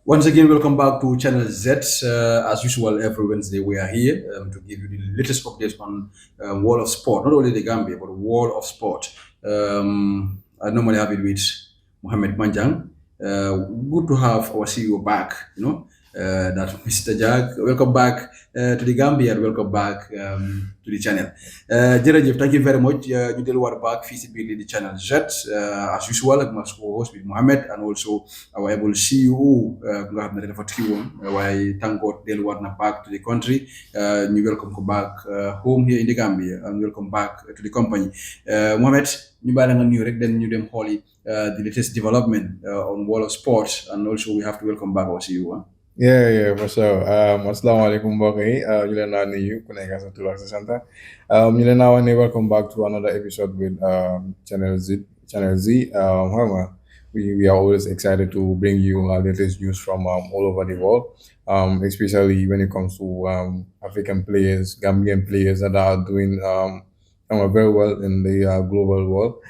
Once again, welcome back to Channel Z. As usual, every Wednesday we are here to give you the latest updates on world of sport, not only the Gambia but world of sport. I normally have it with Mohammed Manjang. Good to have our CEO back. That Mr. Jack. Welcome back to the Gambia and welcome back to the channel. Jërëjëf, thank you very much. Ñu delluwaat back fii si biir di Channel Z as usual ak mas co-host with Mohammed and also our able CEO nga xam ne dafa tukki woon waaye thank God delluwaat na back to the country. Ñu welcome ko back home here in the Gambia and welcome back to the company. Mohammed, ñu bàyyi la nga nuyu rek den ñu dem xooli the latest development on world of sports and also we have to welcome back our CEO. For sure. Assalamualaikum mbokk yi ñu leen naa nuyu ku nekk sa tur ak sa sant ñu leen naa wax ne welcome back to another episode with Channel Z. We are always excited to bring you latest news from all over the world, especially when it comes to African players, Gambian players that are doing very well in the global world.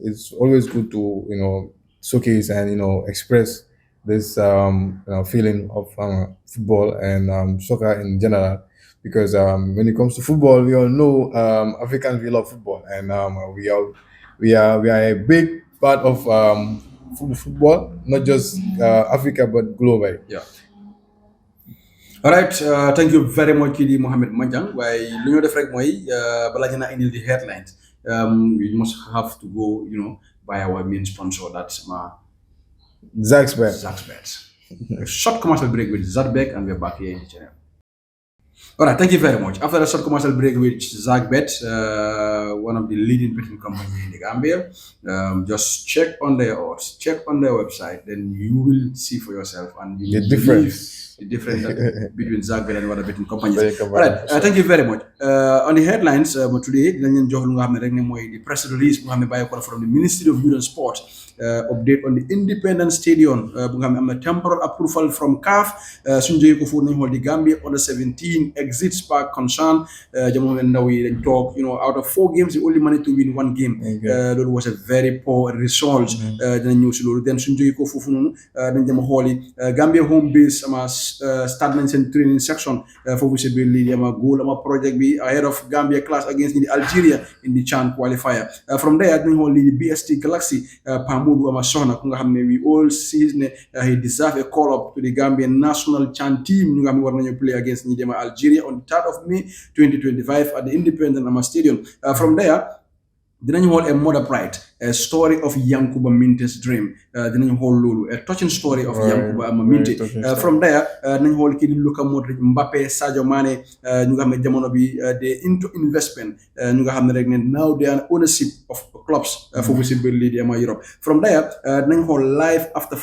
It's always good to showcase and express this feeling of football and soccer in general, because when it comes to football, we all know Africans, we love football, and we are a big part of football, not just Africa but globally. Yeah. All right, thank you very much, Kidi Mohammed Manjang. Why lu ñu def rek mooy bala ñu na indil the headlines. We must have to go, by our main sponsor. That's Zach's bet. A short commercial break with Zadbek, and we're back here in the channel. All right, thank you very much. After a short commercial break with Zadbet, one of the leading betting companies in the Gambia, just check on their odds, check on their website, then you will see for yourself and you The difference. The difference between Zadbet and other betting companies. All right, thank you very much. On the headlines today, the press release from the Ministry of Youth and Sport. Update on the Independent Stadium. Temporal approval from CAF. Sunjay ko fu nañ hol the Gambia under 17 exit spark concern. Jamono ndaw yi dañ talk, out of 4 games, they only managed to win 1 game. That was a very poor result. Dinañ ñëw si loolu. Then Sunjay ko foofu noonu dañ dem xooli Gambia home base ama start nañ seen training section foofu si biir lii ama goal ama project bi ahead of Gambia clash against the Algeria in the CHAN qualifier. From there dañ xool the BST Galaxy Pamoudou ama soxna ku nga xam ne we all see ne he deserve a call up to the Gambian national CHAN team ñu nga xam ne war nañu play against ñi dem Algeria on the 3rd of May 2025 at the Independent ama Stadium. From there dinañu xool a mother pride, a story of Yankuba Minteh's dream. Dinañu xool loolu, a touching story of Yankuba ama Minteh. From there dinañu xool kii di Luka Modric, Mbappé, Sadio Mane ñu nga xam ne jamono bi they into investment ñu nga xam ne rek ne now they are ownership of clubs foofu si biir lii di ama Europe. From there dinañu xool life after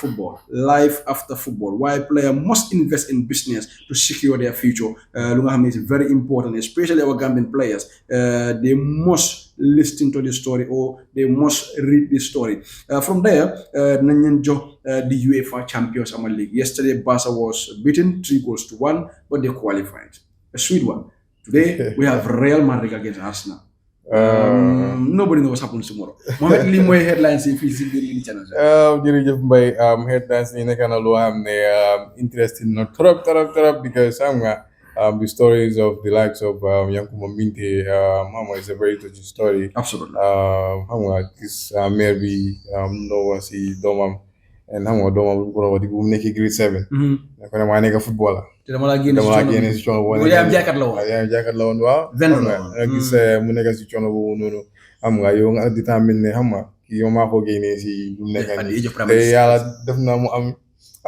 football, why player must invest in business to secure their future. Lu nga xam ne is very important, especially our Gambian players. They must listen to the story or they must read the story. From there, the UEFA Champions League. Yesterday, Barca was beaten 3-1, but they qualified. A sweet one. Today, we have Real Madrid against Arsenal. Nobody knows what happens tomorrow. Mohamed, li mooy headlines yi fii si biir li channel. Jërëjëf Mbaye, headlines yi nekk na loo xam ne interesting na trop because the stories of the likes of Yankuba Minteh, is a very touching story. Absolutely. This mayor bi no si doomam and doomam bu ko nekk grade 7. Ko ne maa nekk footballer. Te dama la génne si coono boobu. yaa am jàkkaat la woon. Yaa am jàkkaat la woon waaw. Gis mu nekk si coono boobu noonu yow nga détermine ne kii yow maa ko génnee si lu nekk nii te yàlla def na mu am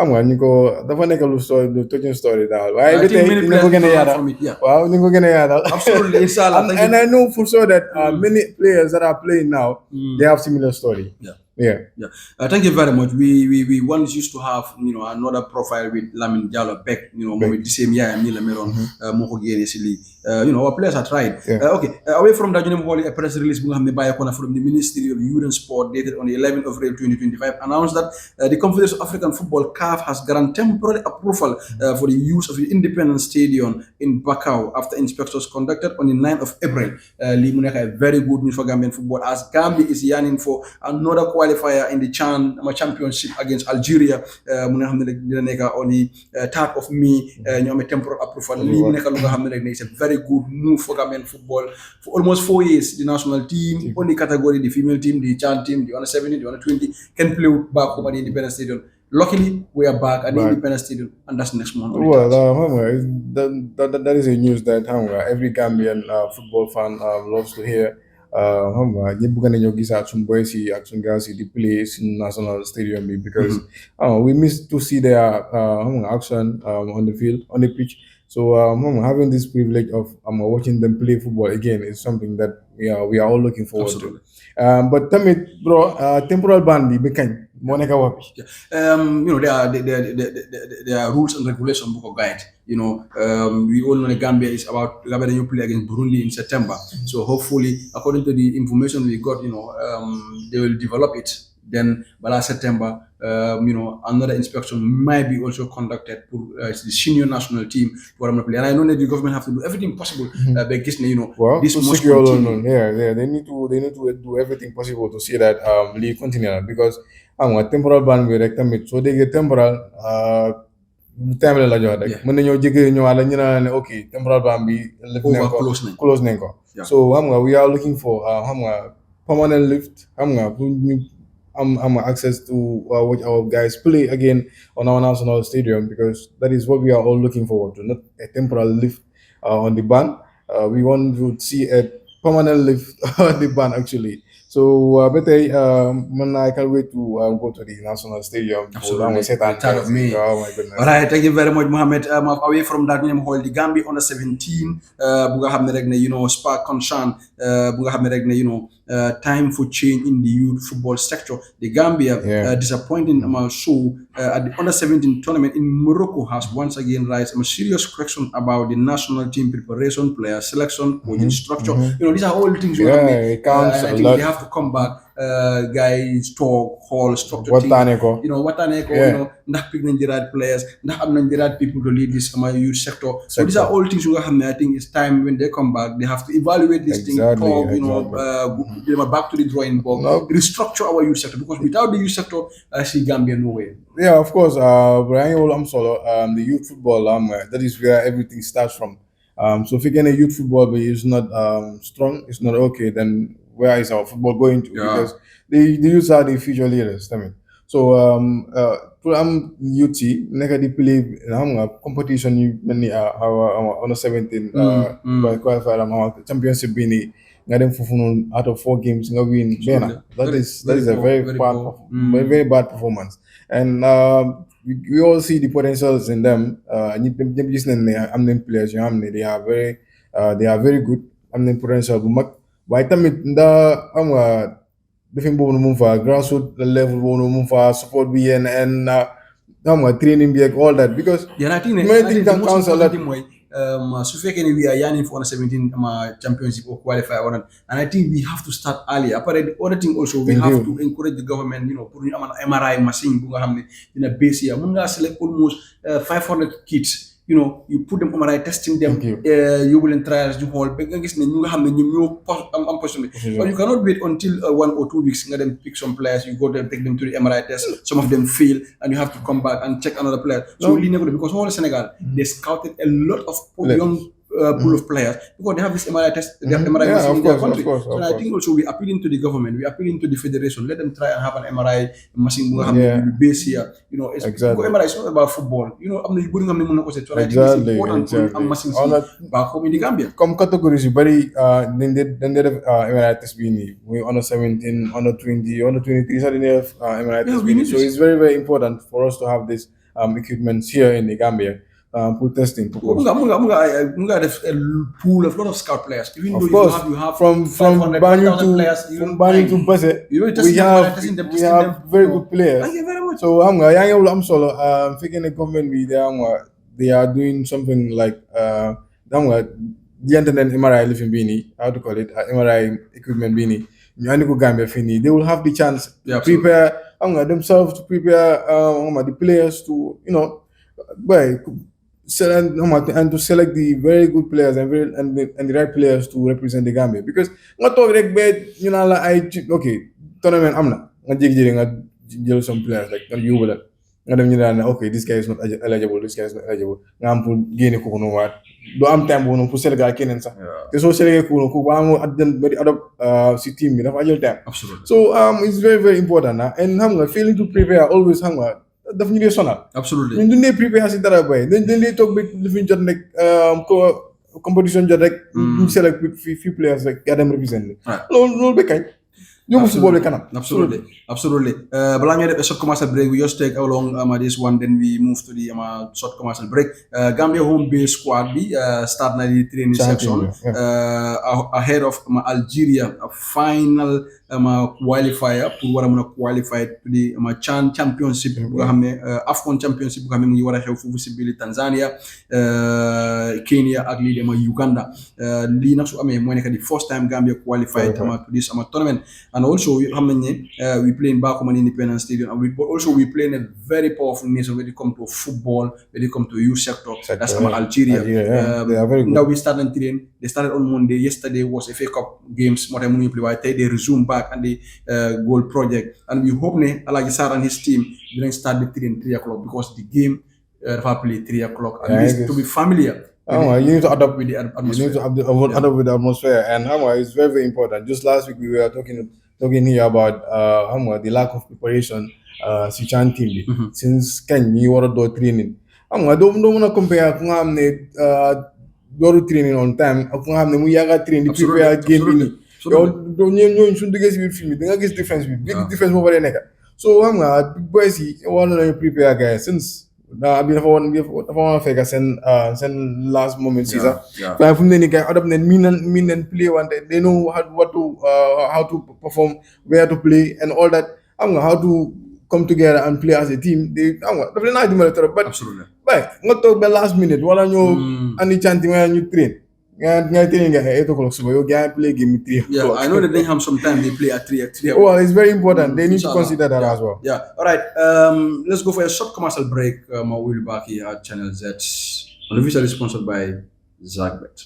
ñu ko dafa nekk lu touching story daal waaye ba tey ni ko gën a yaatal waaw ni ko gën a yaatal absolutely inshallah and I know for sure that many players that are playing now they have similar story. Thank you very much. We once used to have another profile with Lamin Diallo Beck with the same yaayam ni la meroon moo ko génnee si lii Our players are tried. Yeah. Okay, away from that, a press release from the Ministry of Youth and Sport dated on the 11th of April 2025 announced that the Confederation of African Football (CAF) has granted temporary approval for the use of the Independence Stadium in Bakau after inspections conducted on the 9th of April. Lii mu nekk ay very good news for Gambian football as Gambia is yearning for another qualifier in the championship against Algeria. Mu nga xam ne rek dina nekk on the 3rd of May. ñu amee temporal approval. Lii mu nekk lu nga xam ne rek it's a very good move for Gambian football. For almost 4 years, the national team, only category, the female team, the child team, the under 17, the under 20, can play back home at the Independence Stadium. Luckily, we are back at the Independence Stadium, and that's next month. Well, that is a news that every Gambian football fan loves to hear. Ñëpp bëgg nañoo gisaat suñu boys yi ak suñu girls yi di play in national stadium bi because we miss to see their action on the field, on the pitch. So having this privilege of watching them play football again is something that we are all looking forward to. But tamit bro, temporal ban bi kañ moo nekk wax bi. There are rules and regulations book of guide. We all know that Gambia is about Gambia play against Burundi in September. So hopefully, according to the information we got, they will develop it. Then by last September, another inspection might be also conducted for the senior national team for them to play. And I know that the government have to do everything possible. This must continue. They need to do everything possible to see that league continue because temporal ban bi rek tamit so déggee temporal time la jox rek mën nañoo jege ñëwaat ñu naan okay temporal ban bi close nañ ko so we are looking for permanent lift pour ñu am access to watch our guys play again on our national stadium because that is what we are all looking forward to, not a temporal lift on the ban. We want to see a permanent lift on the ban actually. So, I can't wait to go to the national stadium. Absolutely. 3rd of May. Oh my goodness. All right, thank you very much, Mohammed. Away from that, we hold the Gambia under 17. Buga xam ne rek ne spark concern. Buga xam ne rek ne time for change in the youth football sector. The Gambia, disappointing show at the under 17 tournament in Morocco has once again raised a serious question about the national team preparation, player selection, coaching structure. These are all things. It counts I a think lot. they have to come back. Guys talk whole structure thing. Ndax pick nañ the right players, ndax am nañ the right people to lead this youth sector. So these are all things I think it's time when they come back they have to evaluate this thing, talk, go back to the drawing board, restructure our youth sector because without the youth sector I see Gambia nowhere. Yeah, of course. The youth football that is where everything starts from. So if again a youth football is not strong, it's not okay, then where is our football going to? Because the youths are the future leaders. So I'm UT, di play competition you many our under 17 qualified championship bini nga dem fofu out of 4 games nga win bena. That is a very bad performance. And we all see the potentials in them. ñëpp gis nañ ne am nañ players yoo xam ne they are very good, am nañ potential bu mag waaye tamit defin boobu mu fa grassroots level boobu mu fa support bi and training bi ak all that because I think that counts a lot. So we are yearning for under 17 championship or qualifier and I think we have to start earlier. Apparently, the other thing also we have to encourage the government, put an MRI machine in a base here. We select almost 500 kids. You put them MRI testing them. You will in trials you hold. But you cannot wait until 1 or 2 weeks. Then pick some players. You go there, take them to the MRI test. Some of them fail, and you have to come back and check another player. So because all Senegal, they scouted a lot of young pool of players because they have this MRI test, they have MRI machine in their country. So I think also we appealing to the government, we appealing to the federation, let them try and have an MRI machine base here. It's exactly. MRI is not about football. I'm the good so I think it's important to have machines back home in the Gambia. Come categories very then they have MRI test we under 17, under 20, under 23 so they have MRI test. So it's very, very important for us to have this equipment here in the Gambia. Put testing. Have a pool of lot of scout players. Even of though course, you have from Banyu to Basse, we have very good players. Thank you very much. So I'm solo. Thinking the government they are doing something like diante nañ MRI lifin bii nii how to call it MRI equipment bii nii ñu andi ko Gambia fii nii they will have the chance to prepare xam nga themselves to prepare xam nga the players to you know boy select and to select the very good players and the right players to represent the Gambia because nga toog rek ba ñu naan la ay ok tournament am na nga jékki-jékki nga jël some players like nga yóbbu leen nga dem ñu naan ne ok this guy is not eligible this guy is not eligible nga am pour génne kooku noonu waat doo am time boobu noonu pour sélectionner keneen sax te soo sélectionné kooku noonu kooku balaa moo adopt si team bi dafa jël time so it's very very important na and xam nga failing to prepare always xam nga daf ñu dee sonal. absolutely ñun duñ dee prepare si dara bay dañ dee toog ba li fi jot rek competition jot rek. ñu select few players rek yaa dem represent. loolu ba kañ. yóbbu football bi kanam. absolutely balaa ñuy def a short commercial break we just take along this one then we move to the short commercial break Gambia home base squad bi start na di training section ahead of Algeria a final qualifier pour war a mën a qualify to the CHAN championship bu nga xam ne AFCON championship bu nga xam ne mu ngi war a xew foofu si biir Tanzania Kenya ak lii de Uganda lii nag su amee mooy nekk di first time Gambia qualified to this tournament and also xam nañ ne we play in Bakuman Independence Stadium and we play in a very powerful nation when it comes to football when it comes to youth sector that's Algeria now we start and train they started on Monday yesterday was FA Cup games moo tax mënuñu play waaye tey they resume back and the goal project and we hope ne Alhaji Sarr and his team dinañ start the train 3 o'clock because the game dafa play 3 o'clock at least to be familiar you need to adapt with the atmosphere. You need to adapt with the atmosphere and it's very very important just last week we were talking here about the lack of preparation si CHAN team bi since kañ ñi war a door training doo mën a compare ku nga xam ne dooru training on time ak ku nga xam ne mu yàgga train di prepare game bi nii yow ñooñu suñu duggee si biir film bi da nga gis difference bi big difference moo fa dee nekk so boys yi war nañu prepare gars since bi dafa woon a fekk seen last moment si sax waaye fu mu ne nii gars adapt nañ miin nañ play wante they know how to perform where to play and all that how to come together and play as a team dafa leen naa dimbale trop but nga toog ba last minute wala ñoo andi chanti wala ñu train nga train nga 8 o'clock suba yow gars play game 3 o'clock I know that they have some time they play at 3 well it's very important they need to consider that as well alright let's go for a short commercial break we'll be back here at Channel Z officially sponsored by Zagbet.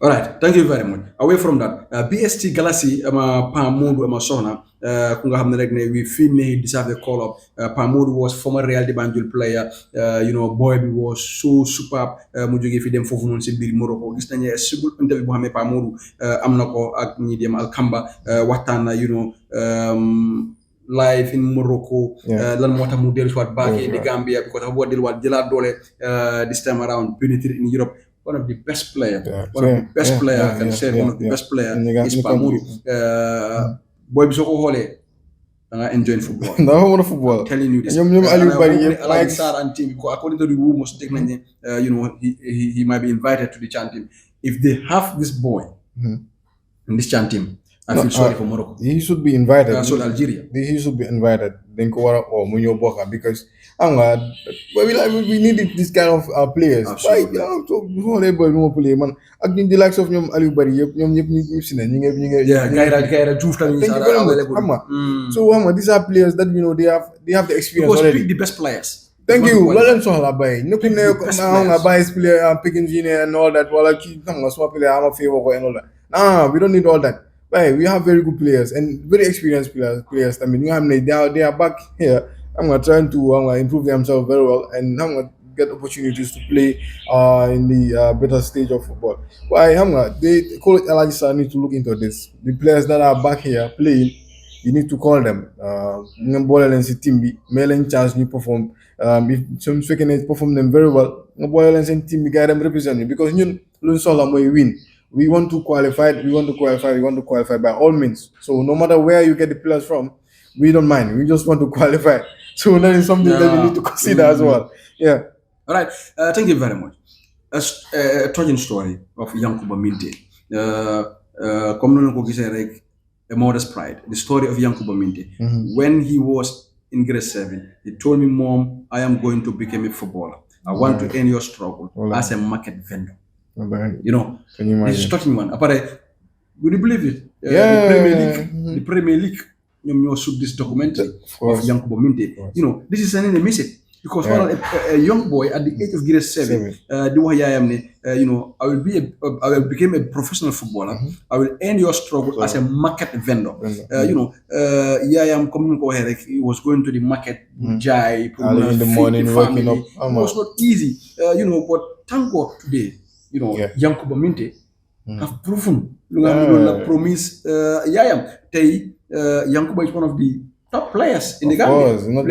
Alright, thank you very much. Away from that, BST Galaxy Pamodu Sohna ku nga xam ne rek ne we feel ne he deserve a call up. Pamodu was former Real de Banjul player. Boy bi was so superb. Mu jógee fi dem foofu noonu si biir Morocco gis nañu sigul interview boo xam ne Pamodu am na ko ak ñi dem Alkamba waxtaan na live in Morocco lan moo tax mu dellusiwaat back in the Gambia because dafa boo delluwaat jëlaat doole this time around penetrate in Europe. One of the best player, one of the best player I can say one of the best player is Pamodu. Boy bi soo ko xoolee da nga enjoy football. dafa mën a football. I'm telling you this. ñoom Aliou Bari yëpp Alhaji Sarr and team according to the rumors take nañ ne he might be invited to the CHAN team. If they have this boy in this CHAN team I feel sorry for Morocco. He should be invited. Sorry, Algeria. He should be invited. Then go or Munyo Boka because we need this kind of players. Why so play man? The likes of Aliou Bari, Gaira Diouf tamit Thank you very much. So these are players that they have the experience because already. pick the best players. Thank you. Let them sohla bay. No can bias player picking engineer and all that. Well, I keep small player. I'm a favor and all that. Nah, we don't need all that. Right, we have very good players and very experienced players. I mean, they are back here. I'm trying to improve themselves very well, and I'm gonna get opportunities to play in the better stage of football. Why they call it Elagisa need to look into this. The players that are back here playing, you need to call them. Timbi, mailing chance you perform. If some second perform them very well, Timbi guide them represent you because you win. We want to qualify by all means. So no matter where you get the players from, we don't mind. We just want to qualify. So that is something that we need to consider as well. Yeah. All right. Thank you very much. A touching story of Yankuba Minteh. A modest pride. The story of Yankuba Minteh. When he was in grade 7, he told me, Mom, I am going to become a footballer. I want to end your struggle as a market vendor. You know, this is touching one. Would you believe it? The Premier League, you shoot this documentary of Yankuba Minteh. You know, this is sending a message because a young boy at the age of grade 7, you know, I will become a professional footballer. I will end your struggle as a market vendor. You know, he was going to the market, Jai, in the morning, waking up. It was not easy, you know, but thank God today. You know, Yankuba Minteh have proven promise Yankuba is one of the top players in the Gambia. Not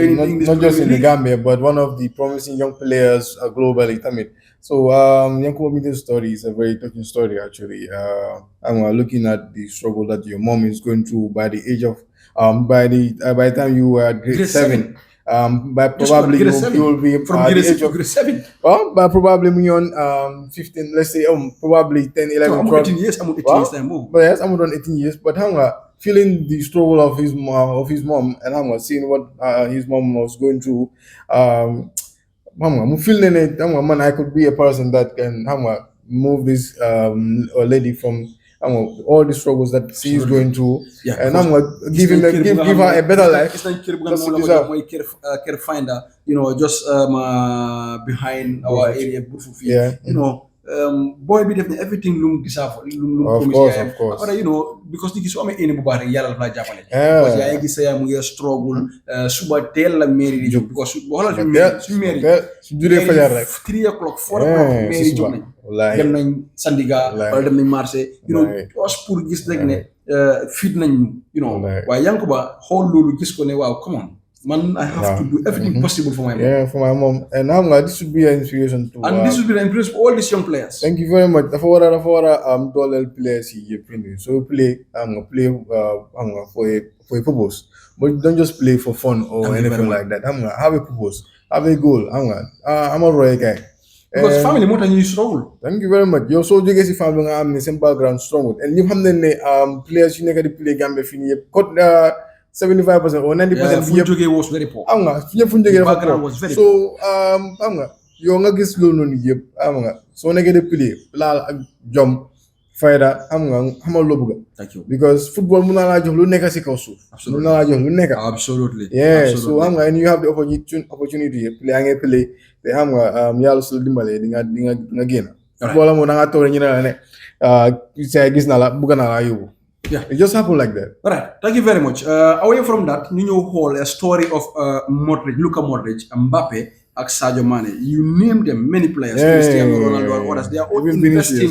just in the Gambia, but one of the promising young players globally. I mean, so Yankuba Minteh's story is a very touching story actually. I'm looking at the struggle that your mom is going through by the age of by the time you were grade 7. By probably you will be from grade 7. By probably me on 15, let's say probably 10, 11, 12. 18 years, I'm 18 years time. But yes, I'm on 18 years. But I'm feeling the struggle of his mom, and I'm seeing what his mom was going through. I'm feeling it. Man, I could be a person that can move this lady from all the struggles that she's going through, and I'm give her a better life. Finder, you know, just behind our area, you know. Boy, be definitely everything loom deserve. Of course. But you know, because the kisu ame any bubare yalla la japale. Because ya gi say mu struggle suba tel la mairie job because wala mairie jure fajar rek 3 o'clock 4 o'clock mairie job nañ dem nañ Sandiga wala dem nañ marché, you know, just pour gis rek ne feed nañ, you know. Why Yankuba xol lolu gis ko ne wow, come on. Man, I have to do everything possible for my mom. Yeah, for my mom. And this should be an inspiration too. And this should be an inspiration for all these young players. Thank you very much. For players here, so play for a purpose. But don't just play for fun or anything like that. Have a purpose, have a goal. I'm a royal guy. Because family more than you struggle. Thank you very much. You're so big as family I'm the same background strong. And you have players you never play Gambia fini. 75% or 90% was very poor. Background was very poor. So you nga gis lo non yeb so na gëdé play la jom fayda xamal lo bëgg. Thank you. Because football mëna la jox lu nekk ci kaw suuf. Mëna la jox lu nekk. Absolutely. Yeah, so and you have the opportunity play nga play te yalla su dimbalé di nga génn. Football mo nga tok ñu na né say gis na la bëgg na la yobu. Yeah, it just happened like that. All right, thank you very much. Away from that, you know, whole a story of Luka Modric, Mbappe, and Sadio Mane. You name them, many players, Cristiano Ronaldo and others. They are all investing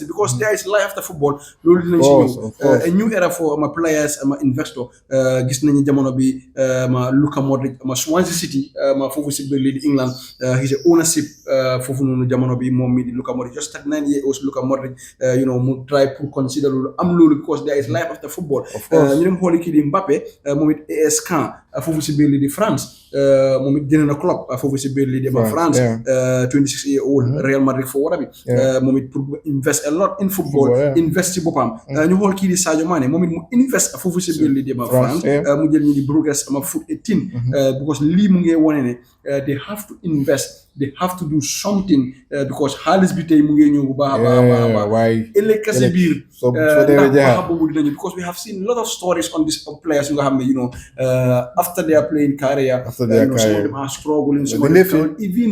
because there is life after football. A new era for my players, my investor. Gisnani Jamonobi, my Luka Modric, my Swansea City, my Fofu lead England. He's a ownership for Jamonobi, Mommy Luka Modric. Just 39 years old Luka Modric. You know, try to consider Amlulu because there is life after football. Of course. You know, Holy Kid Mbappe, Momit AS Can, Fofu lead France. Momit General club foofu si biir lii dem France 26-year-old Real Madrid for wara bi moom it pour invest a lot in football invest ci boppam ñu xool kii di Sadio Mané moom it mu invest foofu si biir lii dem France mu jël ñu di Bruges foot 18 because lii mu ngi wone ne they have to invest they have to do something because xaalis bi tey mu ngi ñëw bu baax a baax ëllëg kasi biir ndax baax boobu dinañu because we have seen a lot of stories on this players yu nga xam ne you know after their playing career some of them are struggling some of them even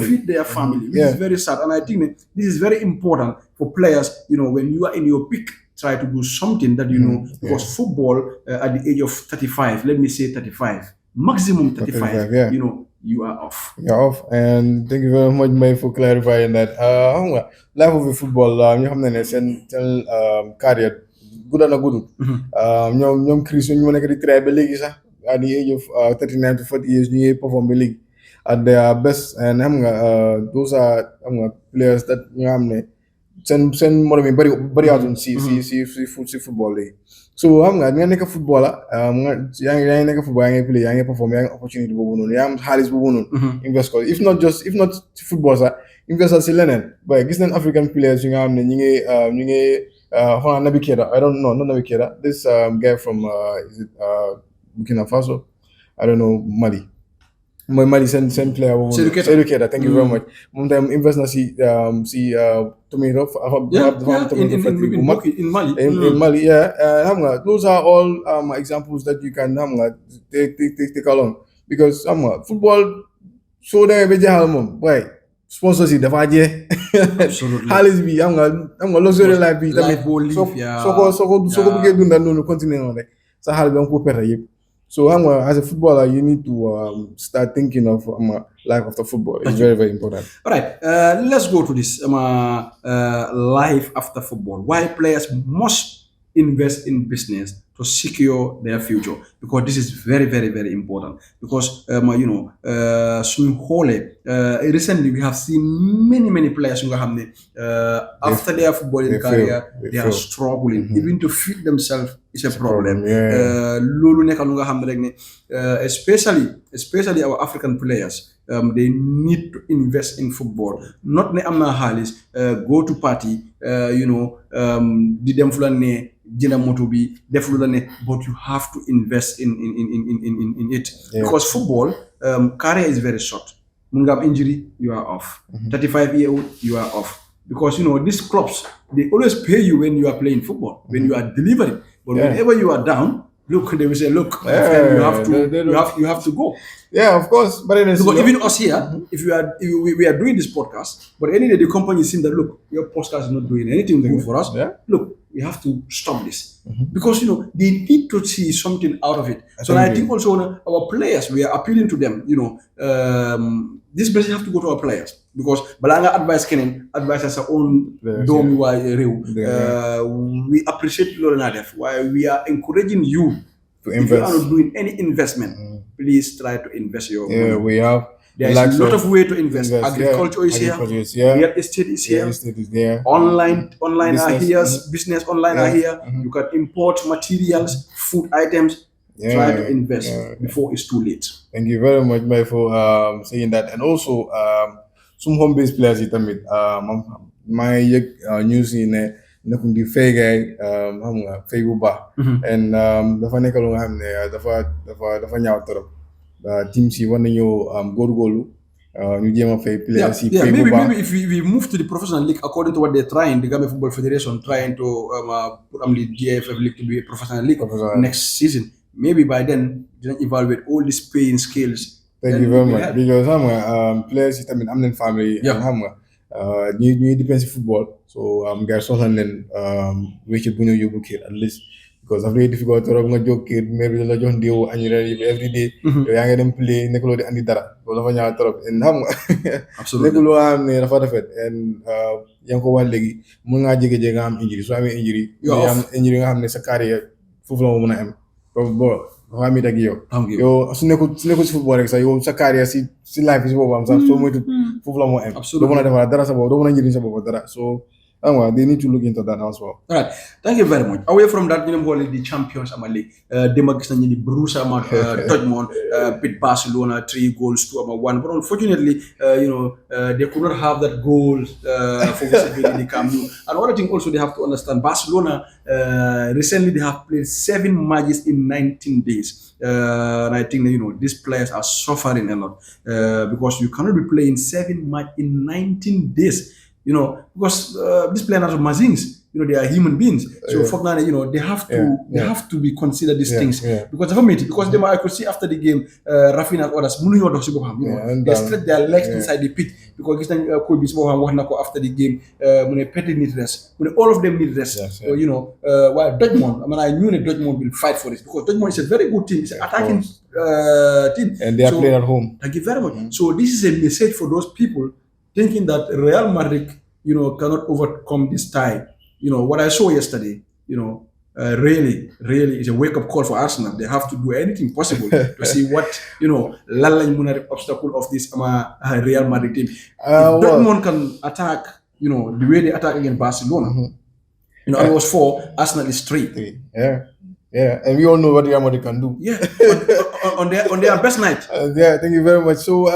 feed their family which is very sad and I think this is very important for players you know when you are in your peak try to do something that you know because football at the age of 35 let me say 35 maximum 35 you know you are off. You're off, and thank you very much, May, for clarifying that. Life of a football, you have a career good and good. Young Chris, when you want to try the league, at the age of 39 to 40 years, you perform the league at their best, and those are players that you have. Send more than bari out on see football league. So nga nekk footballer yaa ngi nekk football yaa ngi play yaa ngi perform yaa ngi opportunity boobu noonu yaa am xaalis boobu noonu invest ko if not football sax invest si leneen but gis nañ African players yi nga xam ne ñu ngi xoolal Naby Keita I don't know not Naby Keita this guy from is it Burkina Faso I don't know Mali mooy Mali seen player boobu Seydou Keita thank you very much moom tam invest na si tomato in Mali xam nga those are all examples that you can xam nga take along because xam nga football soo demee ba jeexal moom waaye sponsors yi dafa jeex xaalis bi xam nga luxury life bi tamit soo ko bëggee dundal noonu continuer noonu rek sa xaalis bi danga ko perte yëpp. So, as a footballer, you need to start thinking of life after football. It's very, very important. All right, let's go to this life after football. Why players must invest in business to secure their future? Because this is very, very, very important. Because recently we have seen many players who have after their footballing career, they are struggling. Even to feed themselves is a problem. Especially our African players. They need to invest in football. Not ne amna halis go to party, di dem fulane jina moto bi def lu la ne but you have to invest in it because football career is very short. Mun nga am injury, you are off. 35-year-old, you are off. Because these clubs, they always pay you when you are playing football, when you are delivering. But whenever you are down, look, they will say, look, my friend, you have to go. Yeah, of course. But even us here, if we are doing this podcast, but any day the company is saying that, look, your podcast is not doing anything good for us. Look, we have to stop this because they need to see something out of it. So I think also our players, we are appealing to them. This message have to go to our players because balanga advice as our own dom we appreciate Lorenadef. Why we are encouraging you to invest. If you are not doing any investment, please try to invest your money. Yeah, we have. There is a lot of way to invest. Agriculture is here. Real estate is here. Real estate is there. Online business, are here. Business online are here. You can import materials, food items. Try to invest before it's too late. Thank you very much, Mike, for saying that. And also, some home-based players, my news in the fay guy, fay guba, and the financial dafa ñaaw torop. Team si war nañu góorgóorlu ñu jéem a fay players yi fay bu baax. Maybe if we move to the professional league according to what they're trying, the Gambia Football Federation trying to put the GFF league to be a professional league next season. Maybe by then they evaluate all these paying scales. Thank you very much. Because players yi tamit am nañ family ñuy dépend si football, so guys soxla nañ wéccet bu ñu yóbbu kër at least. Because it's very difficult to joke kid, maybe the John deal and every day. You young them play Nicolo and Dara. And absolutely and Yankuba Legi, Munga Jigam injury. So I'm injury. You am injury am a career football woman. Hami Dagio. Yo, Sneko football, so Sakaria see life is over. So much football. Absolutely. Don't want to have a so They need to look into that as well. All right, thank you very much. Away from that, ñu dem the champions ama league. Dema gis nañu ni Borussia Dortmund beat Barcelona 3-1. But unfortunately, they could not have that goal for visibility in the Camp Nou. And another thing also they have to understand, Barcelona recently they have played 7 matches in 19 days. And I think that, these players are suffering a lot because you cannot be playing 7 matches in 19 days. Because these players are machines. They are human beings. So for now, they have to be considered these things. Because I could see after the game, Rafinha and others, they stretch their legs inside the pitch because could be after the game, Petty need rest. All of them need rest. So, while Dortmund, I knew that Dortmund will fight for this because Dortmund is a very good team. It's an attacking team. And they are playing at home. Thank you very much. So this is a message for those people thinking that Real Madrid, cannot overcome this tie. What I saw yesterday, really is a wake-up call for Arsenal. They have to do anything possible to see what, obstacle of this Real Madrid team. If Dortmund can attack, the way they attack against Barcelona, I was 4, Arsenal is 3. Yeah, and we all know what Real Madrid can do. Yeah, on their best night. Thank you very much. So,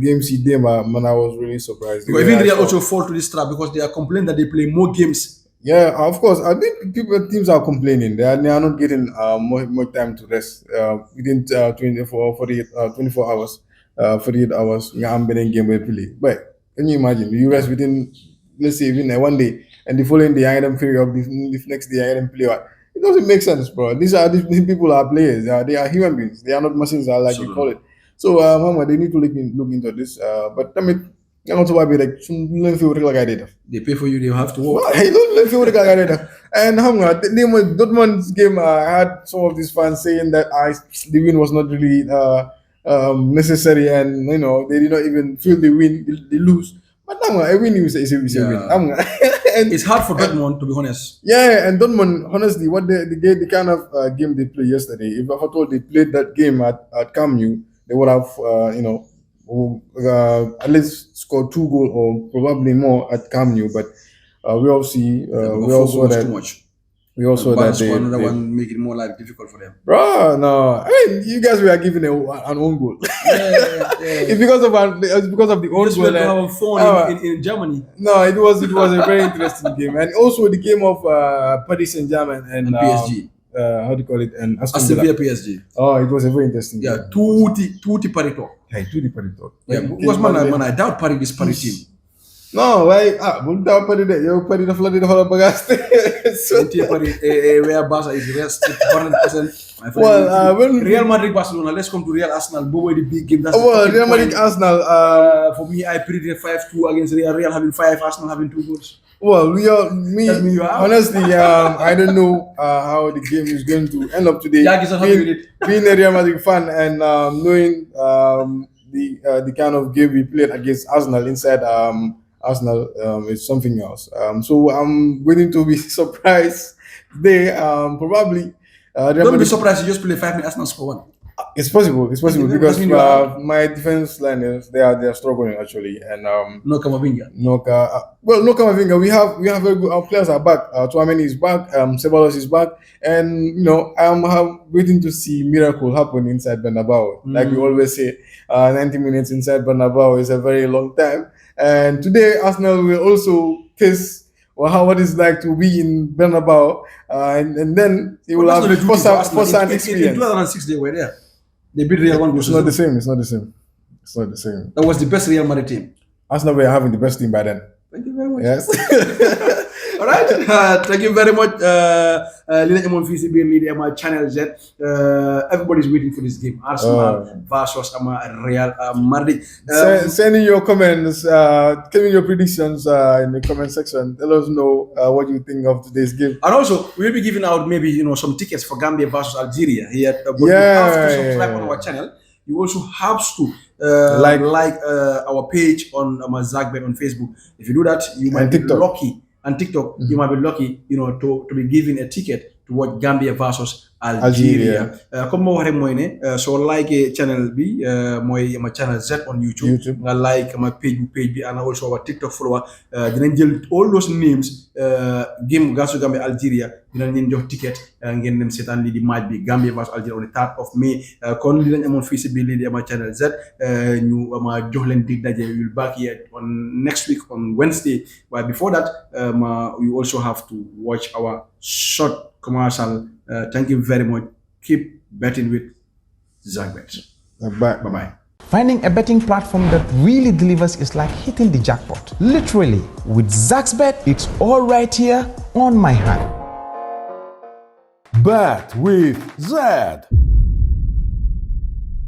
game C day, man, I was really surprised. Because even Real also fall to this trap because they are complaining that they play more games. Yeah, of course. I think teams are complaining. They are not getting more time to rest. Within 24 hours, 48 hours, I'm getting game we play. But can you imagine? You rest within, let's say, even one day. And the following day, I them figure out the next day, I them play. It doesn't make sense, bro. These people are players. They are human beings. They are not machines, like you call it. So, they need to look into this. But I mean, I'm not why like they pay for you. They have to work. I don't feel like and Dortmund's game had some of these fans saying that the win was not really necessary, and they did not even feel the win, they lose. But a win is a win. And it's hard for Dortmund, to be honest. Yeah, and Dortmund, honestly, what the kind of game they played yesterday, if I thought they played that game at Camp Nou, they would have, at least scored 2 goals or probably more at Camp Nou. But we all see, we also that too much. We also that another one make it more difficult for them. Bro, no, I mean you guys were given an own goal. Yeah. It's because of the own goal. Have fun in Germany. No, it was a very interesting game, and also the game of Paris Saint-Germain and PSG. How do you call it? And Aston Villa PSG. Oh, it was a very interesting game. Yeah, tutti Parito. Hey, tutti Parito. Yeah, because man, I doubt Paris team. No, why? Don't doubt Paris. You Paris the flood the whole bagaste. Where Barca is rest 100%. Well, when Real Madrid Barcelona, let's come to Real Arsenal. Both the big game. That's Real Madrid Arsenal. For me, I predicted 5-2 against Real. Real having 5, Arsenal having 2 goals. Well, honestly, I don't know how the game is going to end up today. Being a Real Madrid fan and knowing the kind of game we played against Arsenal inside Arsenal is something else. So I'm waiting to be surprised today. Probably. Don't be surprised. You just play 5 minutes. Arsenal score 1. It's possible because my defense line they are struggling actually, and no Camavinga. No Camavinga. We have very good. Our players are back. Tchouaméni is back. Ceballos is back, and I'm waiting to see miracle happen inside Bernabeu. Like we always say, 90 minutes inside Bernabeu is a very long time. And today Arsenal will also test what it's like to be in Bernabeu, and then it will have first-hand experience. In 2006 they were there. They beat Real 1 goal. It's not the same. That was the best Real Madrid team. Arsenal were having the best team by then. Thank you very much. Yes. All right. Thank you very much. My channel Z. Everybody's waiting for this game. Arsenal versus Real Madrid. Send in your comments. Tell me your predictions in the comment section. Let us know what you think of today's game. And also, we'll be giving out maybe some tickets for Gambia versus Algeria here. But you have to subscribe on our channel. You also have to like our page on Zagbet on Facebook. If you do that, you might be lucky. And TikTok, you might be lucky, to be given a ticket to watch Gambia versus Algeria. Comme ma wax rek mooy ne soo like channel bi mooy ma channel Z on YouTube. Nga like my page bi and also our TikTok follower. Dinañ jël all those names game gasu Gambia Algeria dinañ leen jox ticket ngeen dem seetaan lii di match bi Gambia versus Algeria on the 3rd of May. Kon li lañ amoon fii si biir lii di ama channel Z ñu ama jox leen dig daje will back here on next week on Wednesday. But before that you also have to watch our short commercial. Thank you very much. Keep betting with Zagbet. Bye-bye. Finding a betting platform that really delivers is like hitting the jackpot. Literally, with Zaxbet, it's all right here on my hand. Bet with Z.